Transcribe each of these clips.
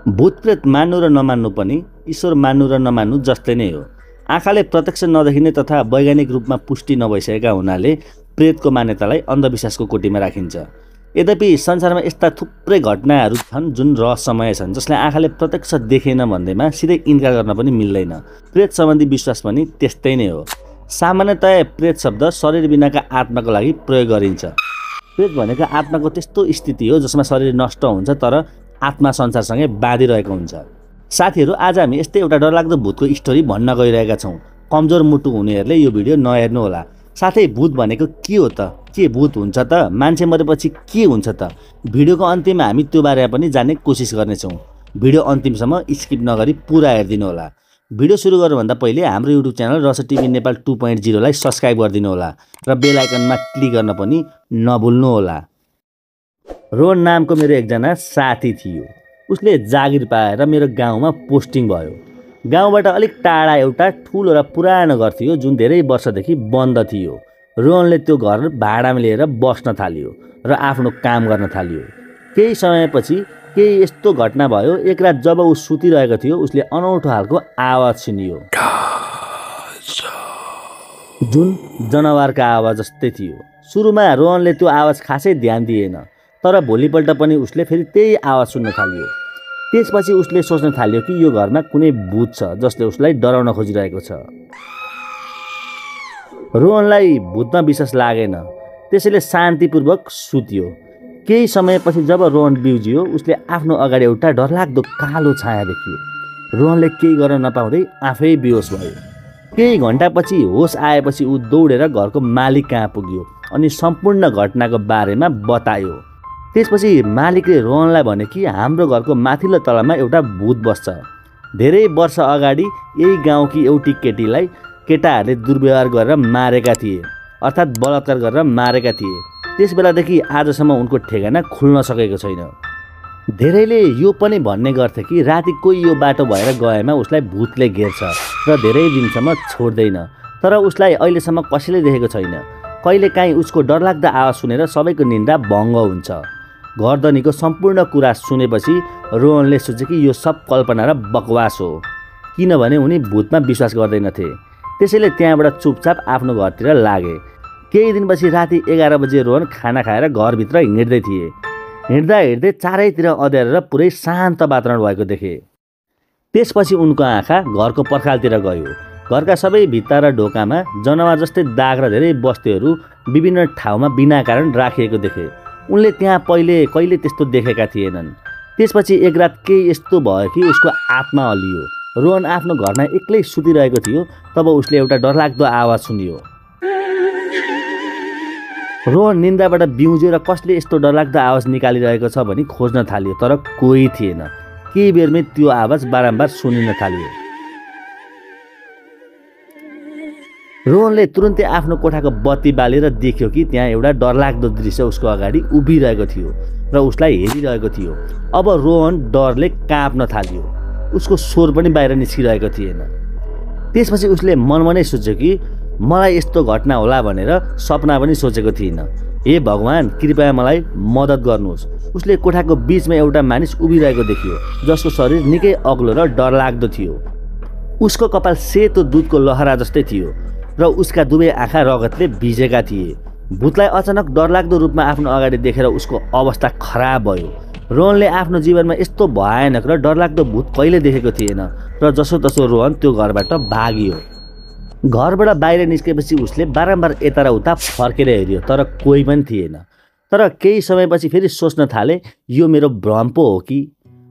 भूतप्रेत मान्नु र नमान्नु पनि ईश्वर मान्नु र नमान्नु जस्तै नै हो। आँखाले प्रत्यक्ष नदेखिने तथा वैज्ञानिक रूपमा पुष्टि नभइसकेका हुनाले प्रेतको मान्यतालाई अन्धविश्वासको कोटीमा राखिन्छ। यद्यपि संसारमा यस्ता थुप्रै घटनाहरू छन् जुन रहस्यमय छन्, जसलाई आँखाले प्रत्यक्ष देखेन भन्दैमा सिधै इन्कार गर्न पनि मिल्दैन। प्रेत सम्बन्धी विश्वास पनि त्यस्तै नै हो। सामान्यतया प्रेत शब्द शरीर बिनाका आत्माको लागि प्रयोग गरिन्छ। प्रेत भनेको आत्माको त्यस्तो स्थिति हो जसमा शरीर नष्ट हुन्छ तर आत्मा संसारसँगै बाँधिरहेको हुन्छ। साथीहरू, आज हामी यस्तै एउटा डरलाग्दो भूतको स्टोरी भन्न गइरहेका छौँ। कमजोर मुटु हुनेहरूले यो भिडियो नहेर्नु होला। साथै भूत भनेको के हो त? के भूत हुन्छ त? मान्छे मरेपछि के हुन्छ त? भिडियोको अन्त्यमा हामी त्यो बारेमा पनि जान्ने कोसिस गर्नेछौँ। भिडियो अन्तिमसम्म स्किप नगरी पुरा हेरिदिनु होला। भिडियो सुरु गर्नुभन्दा पहिले हाम्रो युट्युब च्यानल रस टिभी नेपाल 2.0 लाई सब्स्क्राइब गरिदिनु होला र बेल आइकनमा क्लिक गर्न पनि नभुल्नु होला। रोहन नामको मेरो एकजना साथी थियो। उसले जागिर पाएर मेरो गाउँमा पोस्टिङ भयो। गाउँबाट अलिक टाढा एउटा ठुलो र पुरानो घर थियो जुन धेरै वर्षदेखि बन्द थियो। रोहनले त्यो घर भाडामा लिएर बस्न थाल्यो र आफ्नो काम गर्न थाल्यो। केही समयपछि केही यस्तो घटना भयो। एक रात जब ऊ सुतिरहेको थियो, उसले अनौठो खालको आवाज सुनियो जुन जनावरका आवाज जस्तै थियो। सुरुमा रोहनले त्यो आवाज खासै ध्यान दिएन, तर भोलिपल्ट पनि उसले फेरि त्यही आवाज सुन्न थाल्यो। त्यसपछि उसले सोच्न थाल्यो कि यो घरमा कुनै भूत छ जसले उसलाई डराउन खोजिरहेको छ। रोहनलाई भूतमा विश्वास लागेन, त्यसैले शान्तिपूर्वक सुत्यो। केही समयपछि जब रोहन बिउजियो, उसले आफ्नो अगाडि एउटा डरलाग्दो कालो छाया देखियो। रोहनले केही गर्न नपाउँदै आफै बेहोस भयो। केही घन्टापछि होस आएपछि ऊ दौडेर घरको मालिक कहाँ पुग्यो अनि सम्पूर्ण घटनाको बारेमा बतायो। त्यसपछि मालिकले रोहनलाई भने कि हाम्रो घरको माथिल्लो तलामा एउटा भूत बस्छ। धेरै वर्ष अगाडि यही गाउँकी एउटी केटीलाई केटाहरूले दुर्व्यवहार गरेर मारेका थिए, अर्थात् बलात्कार गरेर मारेका थिए। त्यस बेलादेखि आजसम्म उनको ठेगाना खुल्न सकेको छैन। धेरैले यो पनि भन्ने गर्थे कि राति कोही यो बाटो भएर गएमा उसलाई भूतले घेर्छ र धेरै दिनसम्म छोड्दैन, तर उसलाई अहिलेसम्म कसैले देखेको छैन। कहिलेकाहीँ उसको डरलाग्दो आवाज सुनेर सबैको निन्द्रा भङ्ग हुन्छ। घरधनीको सम्पूर्ण कुरा सुनेपछि रोहनले सोचे कि यो सब कल्पना र बकवास हो, किनभने उनी भूतमा विश्वास गर्दैनथे। त्यसैले त्यहाँबाट चुपचाप आफ्नो घरतिर लागे। केही दिनपछि राति 11 बजे रोहन खाना खाएर घरभित्र हिँड्दै थिए। हिँड्दा हिँड्दै चारैतिर अँध्यारो र पुरै शान्त वातावरण भएको देखे। त्यसपछि उनको आँखा घरको पर्खालतिर गयो। घरका सबै भित्ता र ढोकामा जनावर जस्तै दाग र धेरै वस्तुहरू विभिन्न ठाउँमा बिना कारण राखिएको देखे। उनले त्यहाँ पहिले कहिले त्यस्तो देखेका थिएनन्। त्यसपछि एक रात केही यस्तो भयो कि उसको आत्मा हल्लियो। रोहन आफ्नो घरमा एक्लै सुतिरहेको थियो, तब उसले एउटा डरलाग्दो आवाज सुनियो। रोहन निन्द्राबाट बिउज्यो र कसले यस्तो डरलाग्दो आवाज निकालिरहेको छ भनी खोज्न थाल्यो, तर कोही थिएन। केही बेरमै त्यो आवाज बारम्बार सुनिन थाल्यो। रोहनले तुरुन्तै आफ्नो कोठाको बत्ती बालेर देख्यो कि त्यहाँ एउटा डरलाग्दो दृश्य उसको अगाडि उभिरहेको थियो र उसलाई हेरिरहेको थियो। अब रोहन डरले काँप्न थाल्यो। उसको स्वर पनि बाहिर निस्किरहेको थिएन। त्यसपछि उसले मनमा नै सोच्यो कि मलाई यस्तो घटना होला भनेर सपना पनि सोचेको थिइनँ। हे भगवान्, कृपया मलाई मद्दत गर्नुहोस्। उसले कोठाको बीचमा एउटा मानिस उभिरहेको देखियो जसको शरीर निकै अग्लो र डरलाग्दो थियो। उसको कपाल सेतो दुधको लहरा जस्तै थियो र उसका दुवै आँखा रगतले भिजेका थिए। भूतलाई अचानक डरलाग्दो रूपमा आफ्नो अगाडि देखेर उसको अवस्था खराब भयो। रोहनले आफ्नो जीवनमा यस्तो भयानक र डरलाग्दो भूत कहिले देखेको थिएन र जसोतसो रोहन त्यो घरबाट भागियो। घरबाट बाहिर निस्केपछि उसले बारम्बार यता र उता फर्केर हेऱ्यो, तर कोही पनि थिएन। तर केही समयपछि फेरि सोच्न थाले, यो मेरो भ्रम पो हो कि?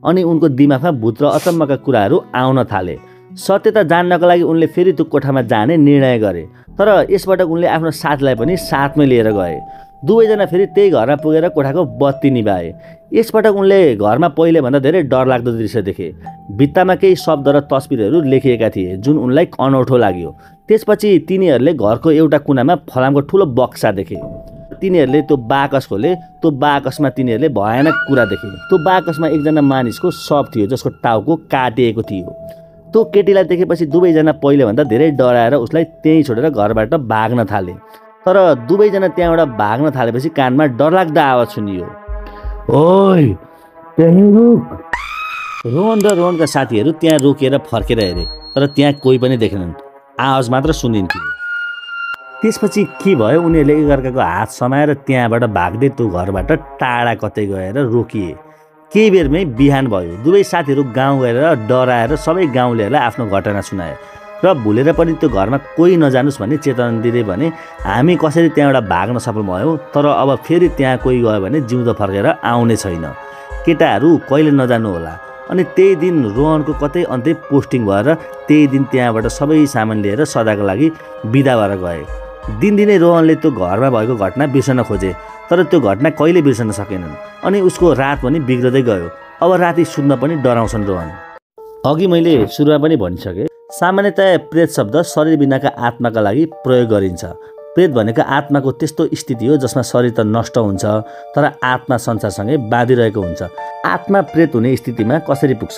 अनि उनको दिमागमा भूत र अचम्मका कुराहरू आउन थाले। सत्यता जान्नको लागि उनले फेरि त्यो कोठामा जाने निर्णय गरे, तर यसपटक उनले आफ्नो साथीलाई पनि साथमै लिएर गए। दुवैजना फेरि त्यही घरमा पुगेर कोठाको बत्ती निभाए। यसपटक उनले घरमा पहिलेभन्दा धेरै डरलाग्दो दृश्य देखे। भित्तामा केही शब्द र तस्बिरहरू लेखिएका थिए जुन उनलाई अनौठो लाग्यो। त्यसपछि तिनीहरूले घरको एउटा कुनामा फलामको ठुलो बक्सा देखे। तिनीहरूले त्यो बाकस खोले। त्यो बाकसमा तिनीहरूले भयानक कुरा देखे। त्यो बाकसमा एकजना मानिसको शव थियो जसको टाउको काटिएको थियो। त्यो केटीलाई देखेपछि दुवैजना पहिलेभन्दा धेरै डराएर उसलाई त्यहीँ छोडेर घरबाट भाग्न थाले। तर दुवैजना त्यहाँबाट भाग्न थालेपछि कानमा डरलाग्दो आवाज सुनियो, ओइ त्यहीँ रुक। रोहन र रोहनका साथीहरू त्यहाँ रोकिएर फर्केर हेरे, तर त्यहाँ कोही पनि देखेनन्। आवाज मात्र सुनिन्थ्यो। त्यसपछि के भयो, उनीहरूले एकअर्काको हात समाएर त्यहाँबाट भाग्दै त्यो घरबाट टाढा कतै गएर रोकिए। केही बेरमै बिहान भयो। दुवै साथीहरू गाउँ गएर डराएर सबै गाउँलेहरूलाई आफ्नो घटना सुनाए र भुलेर पनि त्यो घरमा कोही नजानुस् भन्ने चेतना दिँदै भने हामी कसरी त्यहाँबाट भाग्न सफल भयौँ, तर अब फेरि त्यहाँ कोही गयो भने जिउँदो फर्केर आउने छैन। केटाहरू कहिले नजानु होला। अनि त्यही दिन रोहनको कतै अन्त्य पोस्टिङ भएर त्यही दिन त्यहाँबाट सबै सामान लिएर सदाको लागि बिदा भएर गए। दिनदिनै रोहनले त्यो घरमा भएको घटना बिर्सन खोजे, तर त्यो घटना कहिले बिर्सन सकेनन्। अनि उसको रात पनि बिग्रदै गयो। अब राति सुत्न पनि डराउँछन् रोहन। अघि मैले सुरुमा पनि भनिसकेँ, सामान्यतया प्रेत शब्द शरीर बिनाका आत्माका लागि प्रयोग गरिन्छ। प्रेत भनेको आत्माको त्यस्तो स्थिति हो जसमा शरीर त नष्ट हुन्छ, तर आत्मा संसारसँगै बाँधिरहेको हुन्छ। आत्मा प्रेत हुने स्थितिमा कसरी पुग्छ?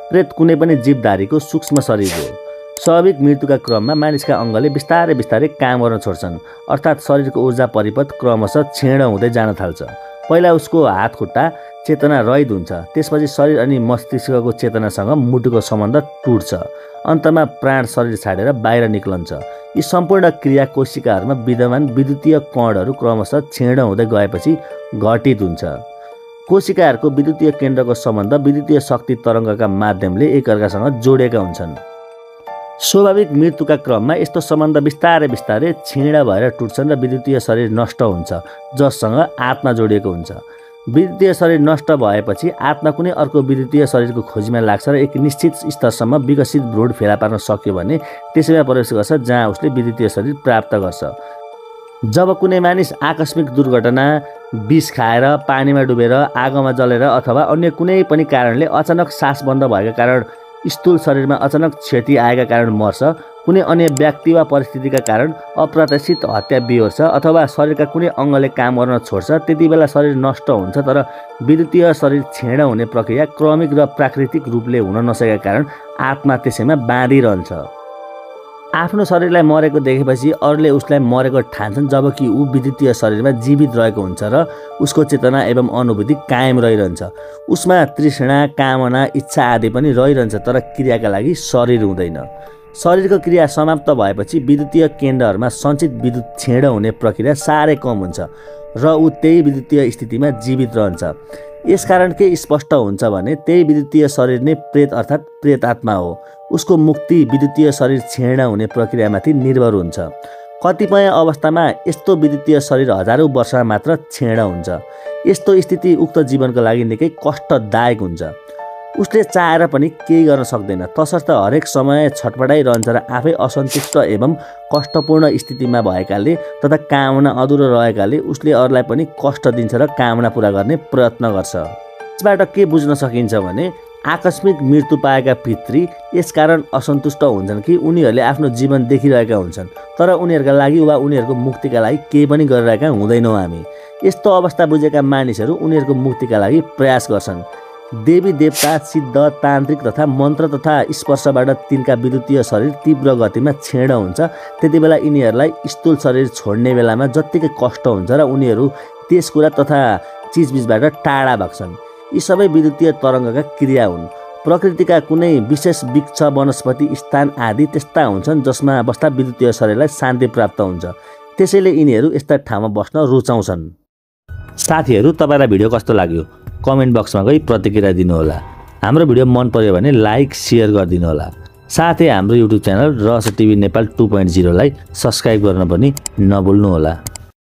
प्रेत कुनै पनि जीवधारीको सूक्ष्म शरीर हो। स्वाभाविक मृत्युका क्रममा मानिसका अङ्गले बिस्तारै बिस्तारै काम गर्न छोड्छन्, अर्थात् शरीरको ऊर्जा परिपथ क्रमशः क्षीण हुँदै जान थाल्छ। पहिला उसको हात खुट्टा चेतना रहित हुन्छ, त्यसपछि शरीर अनि मस्तिष्कको चेतनासँग मुटुको सम्बन्ध टुट्छ। अन्तमा प्राण शरीर छाडेर बाहिर निक्लन्छ। यी सम्पूर्ण क्रिया कोशिकाहरूमा विद्यमान विद्युतीय कणहरू क्रमशः क्षीण हुँदै गएपछि घटित हुन्छ। कोशिकाहरूको विद्युतीय केन्द्रको सम्बन्ध विद्युतीय शक्ति तरङ्गका माध्यमले एकअर्कासँग जोडिएका हुन्छन्। स्वाभाविक मृत्युका क्रममा यस्तो सम्बन्ध बिस्तारै बिस्तारै क्षीण भएर टुट्छन् र विद्युतीय शरीर नष्ट हुन्छ, जससँग आत्मा जोडिएको हुन्छ। विद्युतीय शरीर नष्ट भएपछि आत्मा कुनै अर्को विद्युतीय शरीरको खोजीमा लाग्छ र एक निश्चित स्तरसम्म विकसित भ्रूण फेला पार्न सक्यो भने त्यसैमा प्रवेश गर्छ, जहाँ उसले विद्युतीय शरीर प्राप्त गर्छ। जब कुनै मानिस आकस्मिक दुर्घटना, विष खाएर, पानीमा डुबेर, आगोमा जलेर अथवा अन्य कुनै पनि कारणले अचानक सास बन्द भएको कारण, स्थूल शरीरमा अचानक क्षति आएका कारण मर्छ, कुनै अन्य व्यक्ति वा परिस्थितिका कारण अप्रत्याशित हत्या बिहोर्छ अथवा शरीरका कुनै अङ्गले काम गर्न छोड्छ, त्यति बेला शरीर नष्ट हुन्छ, तर विद्युतीय शरीर क्षीण हुने प्रक्रिया क्रमिक र प्राकृतिक रूपले हुन नसकेका कारण आत्मा त्यसैमा बाँधिरहन्छ। आफ्नो शरीरलाई मरेको देखेपछि अरूले उसलाई मरेको ठान्छन्, जबकि ऊ विद्युतीय शरीरमा जीवित रहेको हुन्छ र उसको चेतना एवं अनुभूति कायम रहिरहन्छ। उसमा तृष्णा, कामना, इच्छा आदि पनि रहिरहन्छ, तर क्रियाका लागि शरीर हुँदैन। शरीरको क्रिया समाप्त भएपछि विद्युतीय केन्द्रहरूमा सञ्चित विद्युत क्षीण हुने प्रक्रिया साह्रै कम हुन्छ र ऊ त्यही विद्युतीय स्थितिमा जीवित रहन्छ। यसकारण के स्पष्ट हुन्छ भने त्यही विद्युतीय शरीर नै प्रेत अर्थात् प्रेतात्मा हो। उसको मुक्ति विद्युतीय शरीर क्षीण हुने प्रक्रियामाथि निर्भर हुन्छ। कतिपय अवस्थामा यस्तो विद्युतीय शरीर हजारौँ वर्षमा मात्र क्षीण हुन्छ। यस्तो स्थिति उक्त जीवनको लागि निकै कष्टदायक हुन्छ। उसले चाहेर पनि केही गर्न सक्दैन, तसर्थ हरेक समय छटपटाइरहन्छ र आफै असन्तुष्ट एवं कष्टपूर्ण स्थितिमा भएकाले तथा कामना अधुरो रहेकाले उसले अरूलाई पनि कष्ट दिन्छ र कामना पूरा गर्ने प्रयत्न गर्छ। यसबाट के बुझ्न सकिन्छ भने आकस्मिक मृत्यु पाएका पितृ यसकारण असन्तुष्ट हुन्छन् कि उनीहरूले आफ्नो जीवन देखिरहेका हुन्छन्, तर उनीहरूका लागि वा उनीहरूको मुक्तिका लागि केही पनि गरिरहेका हुँदैनौँ हामी। यस्तो अवस्था बुझेका मानिसहरू उनीहरूको मुक्तिका लागि प्रयास गर्छन्। देवी देवता, सिद्ध, तान्त्रिक तथा मन्त्र तथा स्पर्शबाट तिनका विद्युतीय शरीर तीव्र गतिमा क्षीण हुन्छ। त्यति बेला यिनीहरूलाई स्थूल शरीर छोड्ने बेलामा जत्तिकै कष्ट हुन्छ र उनीहरू त्यस कुरा तथा चिजबिजबाट टाढा भाग्छन्। यी सबै विद्युतीय तरङ्गका क्रिया हुन्। प्रकृतिका कुनै विशेष वृक्ष, वनस्पति, स्थान आदि त्यस्ता हुन्छन् जसमा बस्दा विद्युतीय शरीरलाई शान्ति प्राप्त हुन्छ। त्यसैले यिनीहरू यस्ता ठाउँमा बस्न रुचाउँछन्। साथीहरू, तपाईँलाई भिडियो कस्तो लाग्यो? कमेन्ट बक्समा गई प्रतिक्रिया दिनुहोला। हाम्रो भिडियो मन पर्यो भने लाइक, सेयर गरिदिनु होला। साथै हाम्रो युट्युब च्यानल रहस्य टिभी नेपाल 2.0 लाई सब्स्क्राइब गर्न पनि नभुल्नुहोला।